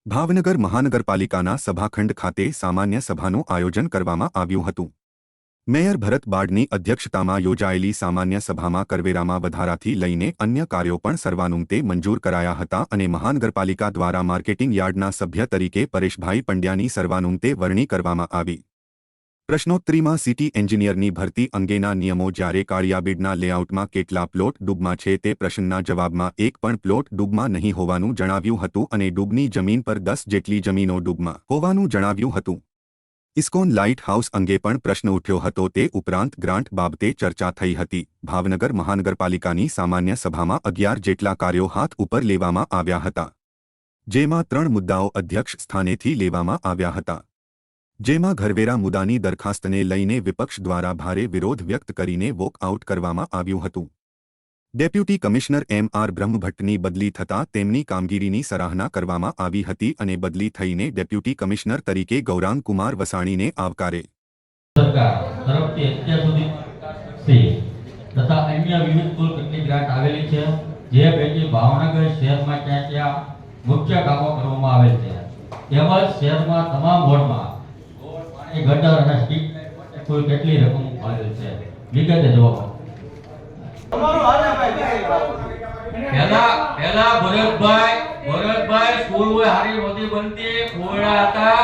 ભાવનગર મહાનગરપાલિકાના સભાખંડ ખાતે સામાન્ય સભાનું આયોજન કરવામાં આવ્યું હતું। મેયર ભરત બાડની અધ્યક્ષતામાં યોજાયેલી સામાન્ય સભામાં કરવેરામાં વધારાથી લઈને અન્ય કાર્યો પણ સર્વાનુમતે મંજૂર કરાયા હતા અને મહાનગરપાલિકા દ્વારા માર્કેટિંગ યાર્ડના સભ્ય તરીકે પરેશભાઈ પંડ્યાની સર્વાનુમતે વરણી કરવામાં આવી। પ્રશ્નોત્તરીમાં સિટી એન્જિનિયરની ભરતી અંગેના નિયમો જ્યારે કાળિયાબીડના લેઆઉટમાં કેટલા પ્લોટ ડૂબમાં છે તે પ્રશ્નના જવાબમાં એક પણ પ્લોટ ડૂબમાં નહીં હોવાનું જણાવ્યું હતું અને ડૂબની જમીન પર 10 જેટલી જમીનો ડૂબમાં હોવાનું જણાવ્યું હતું। ઇસ્કોન લાઇટ હાઉસ અંગે પણ પ્રશ્ન ઉઠ્યો હતો। તે ઉપરાંત ગ્રાન્ટ બાબતે ચર્ચા થઈ હતી। ભાવનગર મહાનગરપાલિકાની સામાન્ય સભામાં 11 જેટલા કાર્યો હાથ ઉપર લેવામાં આવ્યા હતા, જેમાં 3 મુદ્દાઓ અધ્યક્ષ સ્થાનેથી લેવામાં આવ્યા હતા, જેમાં ઘરવેરા મુદ્દાની દરખાસ્તને લઈને વિપક્ષ દ્વારા ભારે વિરોધ વ્યક્ત કરીને વોકઆઉટ કરવામાં આવ્યું હતું। Deputy commissioner M.R. બ્રહ્મભટ્ટની બદલી થતાં તેમની કામગીરીની સરાહના કરવામાં આવી હતી અને બદલી થઈને ડેપ્યુટી કમિશનર તરીકે ગૌરાંગ કુમાર વસાણીને આવકારે। સરકાર તરફથી અત્યાર સુધી તથા અન્ય વિવિધ કુલ કેટલી ગ્રાન્ટ આવેલી છે, જે પૈકી ભાવનગર શહેરમાં ક્યાં ક્યાં મુખ્ય કામો કરવામાં આવેલ છે, તેમજ શહેરમાં તમામ વોર્ડમાં ગટર અને સ્ટ્રીટ લાઇટ કુલ કેટલી રકમ ફાળવેલ છે, વિગતે જવાબ પહેલા ભરતભાઈ સ્કૂલ હોય હારી નહોતી બનતી, ખોડા હતા।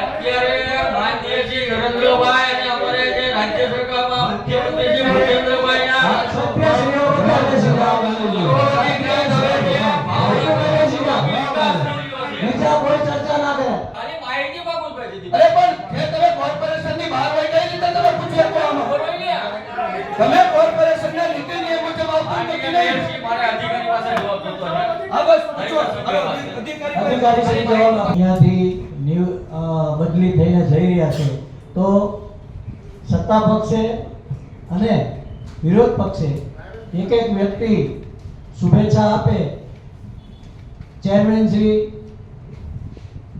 અત્યારે માનનીય નરેન્દ્રભાઈ અને અમારે જે રાજ્ય સરકારમાં મુખ્યમંત્રી શ્રી ભૂપેન્દ્રભાઈ ના તમે કોર્પોરેશનના નીતિ નિયમો મુજબ આવતું નથી ને મારા અધિકારી પાસે જવાબ જોતો છે। આ બસ પૂછો અધિકારી શ્રી જવાબ અહીંયાથી બદલી થઈને જઈ રહ્યા છે, તો સત્તા પક્ષે અને વિરોધ પક્ષે એક એક વ્યક્તિ શુભેચ્છા આપે, ચેરમેન શ્રી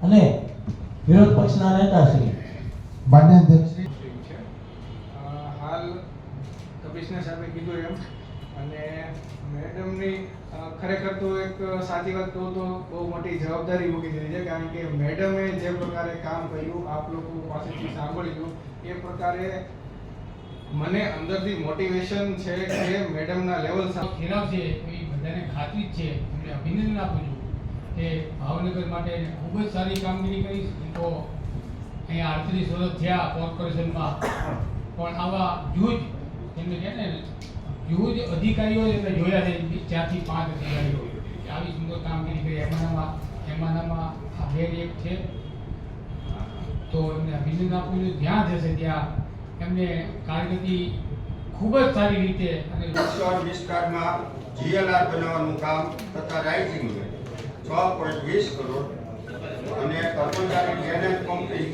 અને વિરોધ પક્ષના નેતા શ્રી માન્ય અધ્યક્ષ હાલ કમિશનર સાહેબે કીધું એમ અને મેડમની ખરેખર તો એક સાચી વાત કહું તો બહુ મોટી જવાબદારી મૂકી દીધી છે, કારણ કે મેડમે જે પ્રકારે કામ કર્યું આપ લોકો પાસેથી સાંભળ્યું એ પ્રકારે મને અંદરથી મોટિવેશન છે કે મેડમના લેવલ ખેરાવશે એ બધાને ખાતરી જ છે, એમને અભિનંદન આપું છું કે ભાવનગર માટે ખૂબ જ સારી કામગીરી કરી। તો અહીંયા 38 વર્ષ થયા કોર્પોરેશનમાં, પણ આવા જૂજ એમને કહે ને જૂજ અધિકારીઓ એમને જોયા છે, 4 થી 5 અધિકારીઓ આવી સુંદર કામગીરી કરી। એમાંનામાં આ બેન એક છે, તો એમને અભિનંદન આપું છું। જ્યાં જશે ત્યાં એમને કારકિર્દી ખૂબ જ સારી રીતે અને વિસ્તારમાં GLR બનાવવાનું કામ તથા રાઇટિંગ 6.20 કરોડ અને કર્મચારી ડેનેજ કંપની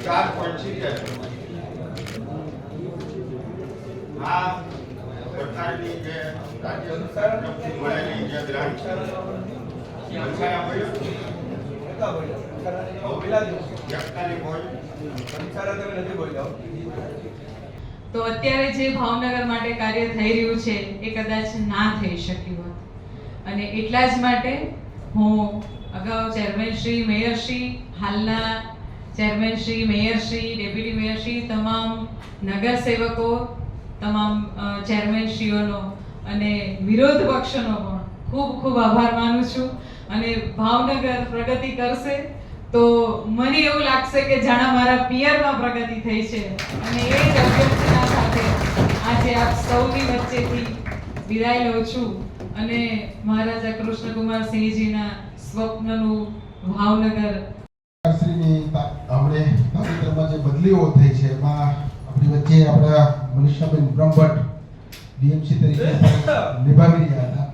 4.70 આ સરકારની જે રાજ્ય સરકાર તરફથી મળેલી જે ગ્રાન્ટ છે તો અત્યારે જે ભાવનગર માટે કાર્ય થઈ રહ્યું છે એ કદાચ ના થઈ શક્યું હોત, અને એટલા જ માટે હું અગાઉ ચેરમેન શ્રી, મેયર શ્રી, હાલના chairman Shri, mayor Shri, deputy mayor Shri, તમામ નગરસેવકો, તમામ ચેરમેન શ્રીઓનો અને વિરોધ પક્ષનો પણ ખૂબ ખૂબ આભાર માનું છું। અને ભાવનગર પ્રગતિ કરશે તો મને એવું લાગશે કે જાણે મારા પિયરમાં પ્રગતિ થઈ છે, અને એ જ અભ્યર્થના સાથે આજે આપ સૌની વચ્ચેથી વિદાય લઉં છું અને મહારાજા કૃષ્ણકુમાર સિંહજીના સ્વપ્નનું ભાવનગર શ્રીની આપણે તાજેતરમાં જે બદલીઓ થઈ છે એમાં આપણી વચ્ચે આપણા મનીષાબેન બ્રહ્મભટ્ટ ડીએમસી તરીકે નિભાવી રહ્યા હતા।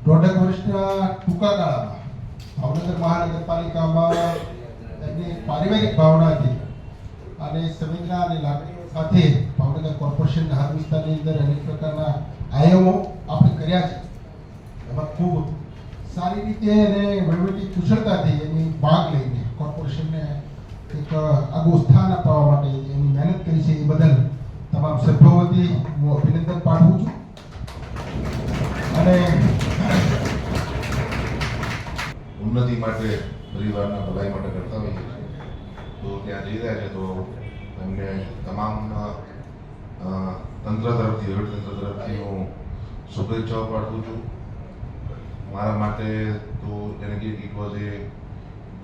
1.5 વર્ષના ટૂંકા ગાળામાં ભાવનગર મહાનગરપાલિકામાં એમની પારિવારિક ભાવનાથી અને સંવેદના અને લાગણીઓ સાથે ભાવનગર કોર્પોરેશનના હર વિસ્તારની અંદર અનેક પ્રકારના આયામો આપણે કર્યા છે। એમાં ખૂબ સારી રીતે અને વહીવટી કુશળતાથી એની ભાગ લઈને કોર્પોરેશનને એક આગવું સ્થાન અપાવવા માટે એની મહેનત કરી છે, એ બદલ તમામ સભ્યો વતી હું અભિનંદન પાઠવું છું। અને ઉન્નતિ માટે પરિવારના ભલાઈ માટે કરતા હોઈએ છીએ. તો ત્યાં જઈ રહ્યા છે તો એમને તમામ તંત્ર તરફથી વહીવટી તંત્ર તરફથી હું શુભેચ્છાઓ પાઠવું છું. મારા માટે તો જેને કે it was A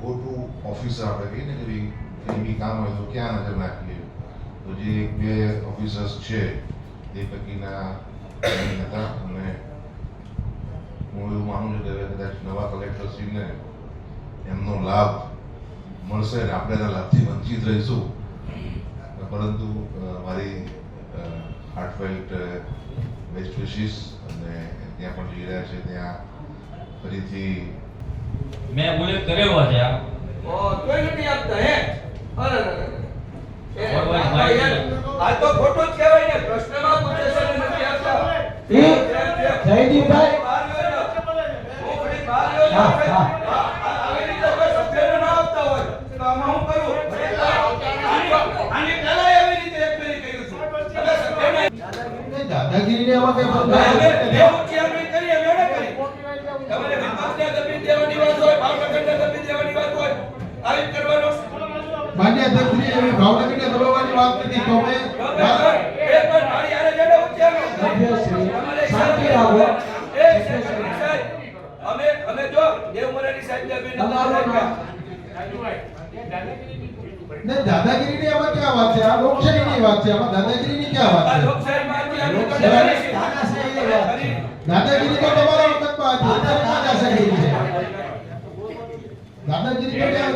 go to officer આપણે કહીએ ને કે ભાઈ કંઈ બી કામ હોય તો ક્યાં નજર નાખીએ. તો જે એક બે ઓફિસર્સ છે તે પૈકીના હતા અને હું એવું માનું છું કે હવે કદાચ નવા કલેક્ટરશ્રીને એમનો લાભ મળશે અને આપણે એના લાભથી વંચિત રહીશું. પરંતુ મારી હાર્ટફેલ્ટ બેસ્ટ વિશિસ અને ત્યાં પણ જઈ રહ્યા છે ત્યાં ફરીથી મેં ઉલ્લેખ કરેલો છે આ તોય નથી આપતા હે? અરે આ તો ખોટું જ કહેવાય ને. પ્રશ્નમાં પૂછે છે ને નથી આપતા. જયદીપભાઈ હા હા આવી રીતે કોઈ સભ્યને ના આપતા હોય તો આમાં હું કરું? આની પહેલા એવી રીતે એક ફેરી કર્યું છું. તમે સભ્યને દાદાગીરીને આમાં કઈ અમે એવું ચેરમેન કરીએ, અમે ન કરીએ. તમારે વિપક્ષને દબી દેવાની વાત હોય, ભાવનગરને દબી દેવાની વાત હોય, આવી જ કરવાનો. માન્ય અધ્યક્ષશ્રી એવી ભાવનગરને દબાવવાની વાત નથી તો અમે એક પણ મારી હારે જેને હું ચેરમેન કરી. સભ્યશ્રી તમારે શાંતિ રાખો. સેક્રેટરી સાહેબ, અમે જો દેવમરાની સાહેબ ને બેન તમારું નામ ને દાદાગીરીની આમાં ક્યાં વાત છે? આ લોકશાહીની વાત છે. આમાં દાદાગીરીની ક્યાં વાત આ છે? લોકશાહીમાંથી આપણે લોકશાહી કરીએ. તાનાશાહીની વાત છે. દાદાગીરી તો તમારા વખતમાં હતી. અત્યારે ક્યાં દાદાગીરી છે? દાદાગીરી તો ક્યાં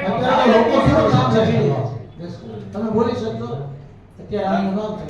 અત્યારે તો લોકો સુરક્ષિત છે. તમે બોલી શકશો અત્યારે આનું નામ છે